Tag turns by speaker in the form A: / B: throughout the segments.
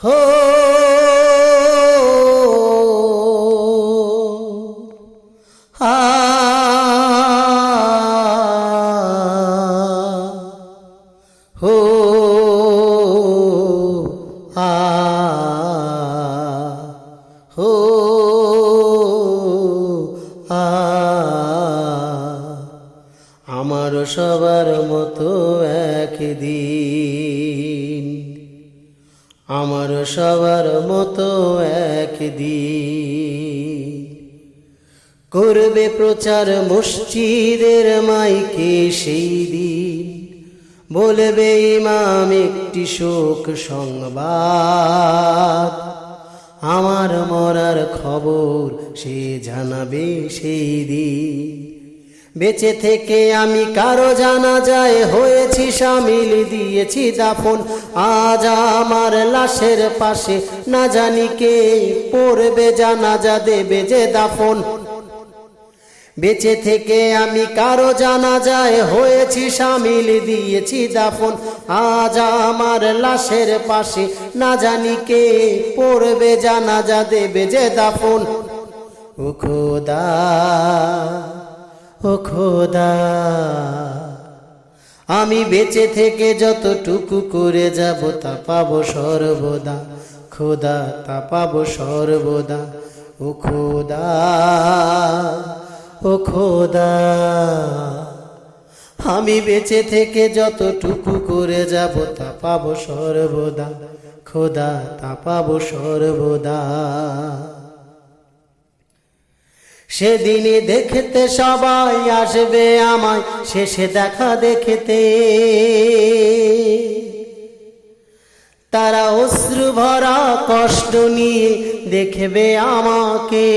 A: हो आ हो आ हो आ আমার সবার মতো একদিন আমার সবার মতো একদিন করবে প্রচার মসজিদের মাইকে সেই দিন বলবে ইমাম একটি শোক সংবাদ আমার মরার খবর সে জানাবে সেই দিন বেঁচে থেকে আমি কারো জানাজায় হয়েছি শামিল দিয়েছি দাফন আজ আমার লাশের পাশে না জানি কে পড়বে জানাজা দেবে যে দাফন বেঁচে থেকে আমি কারো জানাজায় হয়েছি শামিল দিয়েছি দাফন আজ আমার লাশের পাশে না জানি কে পড়বে জানাজা দেবে যে দাফন ও খোদা ও খোদা আমি বেঁচে থেকে যতটুকু করে যাব তা পাবো সর্বদা খোদা তা পাবো সর্বদা ও খোদা ও খোদা আমি বেঁচে থেকে যতটুকু করে যাব তা পাবো সর্বদা খোদা তা পাবো সর্বদা সেদিনই দেখতে সবাই আসবে আমায় শেষে দেখা দেখতে তারা অশ্রু ভরা কষ্ট নিয়ে দেখবে আমাকে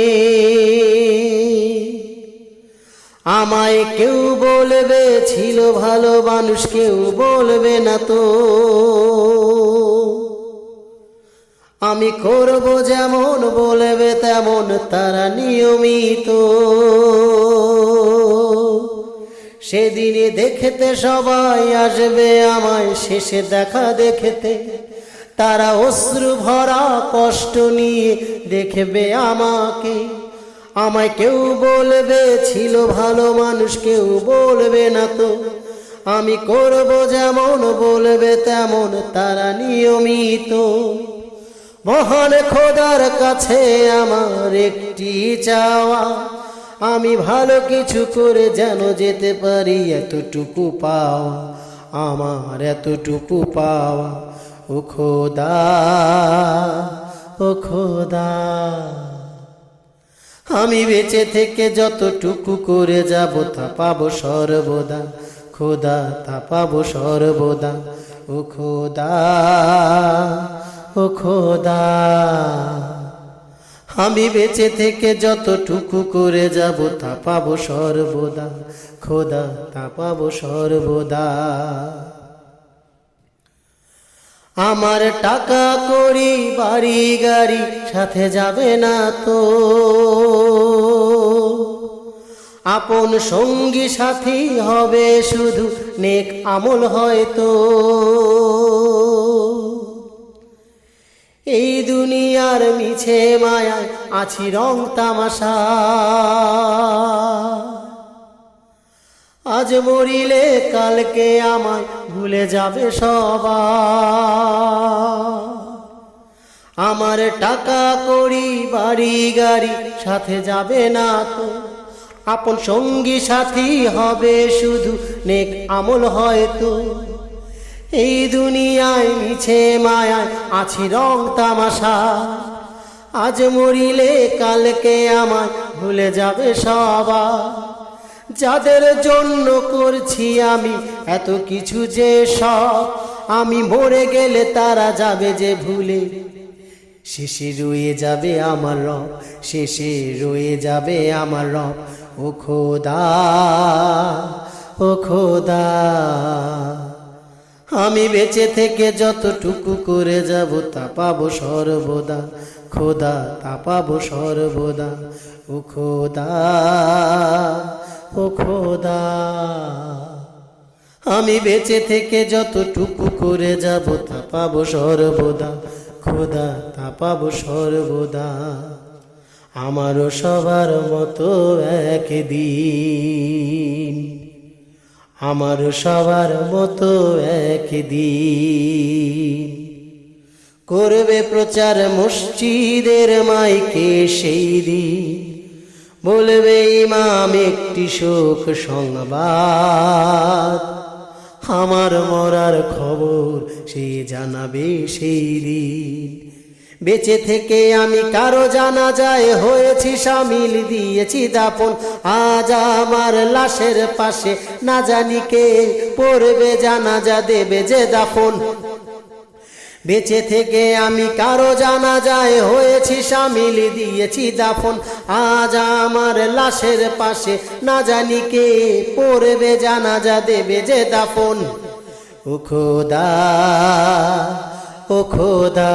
A: আমায় কেউ বলবে ছিল ভালো মানুষ কেউ বলবে না তো আমি করব যেমন বলবে তেমন তারা নিয়মিত সেদিনে দেখতে সবাই আসবে আমায় শেষে দেখা দেখতে তারা অশ্রু ভরা কষ্ট নিয়ে দেখবে আমাকে আমায় কেউ বলবে ছিল ভালো মানুষ কেউ বলবে না তো আমি করব যেমন বলবে তেমন তারা নিয়মিত মহান খোদার কাছে আমার একটি চাওয়া আমি ভালো কিছু করে যেন যেতে পারি এতটুকু পাওয়া আমার এতটুকু পাওয়া ও খোদা ও খোদা আমি বেঁচে থেকে যতটুকু করে যাব তা পাবো সর্বদা খোদা তা পাবো সর্বদা ও খোদা ও খোদা আমি বেঁচে থেকে যতটুকু করে যাব তা পাবো সর্বদা খোদা তা পাবো সর্বদা আমার টাকা কড়ি বাড়ি গাড়ি সাথে যাবে না তো আপন সঙ্গী সাথী হবে শুধু নেক আমল হয়তো এই দুনিয়ার মিছে মায়ায় আছি রং তামাশা আজ মরিলে কালকে আমায় ভুলে যাবে সবাই আমার টাকা কড়ি বাড়ি গাড়ি সাথে যাবে না তো আপন সঙ্গী সাথী হবে শুধু নেক আমল হয়তো এই দুনিয়ায় মিছে মায়ায় আছি রং তামাশা আজ মরিলে কালকে আমায় ভুলে যাবে সবাই যাদের জন্য করছি আমি এত কিছু যে সব আমি মরে গেলে তারা যাবে যে ভুলে শেষে রয়ে যাবে আমার রব শেষে রয়ে যাবে আমার রব ও খোদা ও খোদা আমি বেঁচে থেকে যতটুকু করে যাব তা পাবো সর্বদা খোদা তা পাবো সর্বদা ও খোদা ও খোদা আমি বেঁচে থেকে যতটুকু করে যাব তা পাবো সর্বদা, খোদা তা পাবো সর্বদা। আমারও সবার মতো একদিন, আমারও সবার মতো একদিন করবে প্রচার মসজিদের মাইকে সেই দিন, বলবে ইমাম একটি শোক সংবাদ, আমার মরার খবর সে জানাবে সেই দিন। বেঁচে থেকে আমি কারো জানাজায় হয়েছি শামিল, দিয়েছি দাপন, আজ আমার লাশের পাশে না জানি কে পড়বে জানাজা, দেবে যে দাফন। বেঁচে থেকে আমি কারো জানাজায় হয়েছি শামিল, দিয়েছি দাফন, আজ আমার লাশের পাশে না জানি কে পড়বে জানাজা, দেবে যে দাফন। ও খোদা, ও খোদা,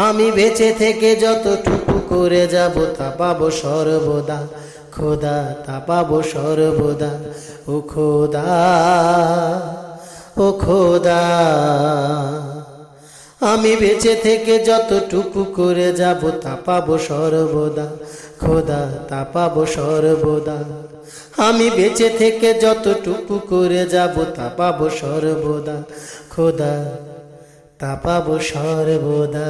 A: আমি বেঁচে থেকে যতটুকু করে যাব তা পাবো সর্বদা, খোদা তা পাবো সর্বদা। ও খোদা, ও খোদা, আমি বেঁচে থেকে যতটুকু করে যাব তা পাবো সর্বদা, খোদা তা পাবো সর্বদা। আমি বেঁচে থেকে যতটুকু করে যাব তা পাবো সর্বদা, খোদা তা পাবো সর্বদা।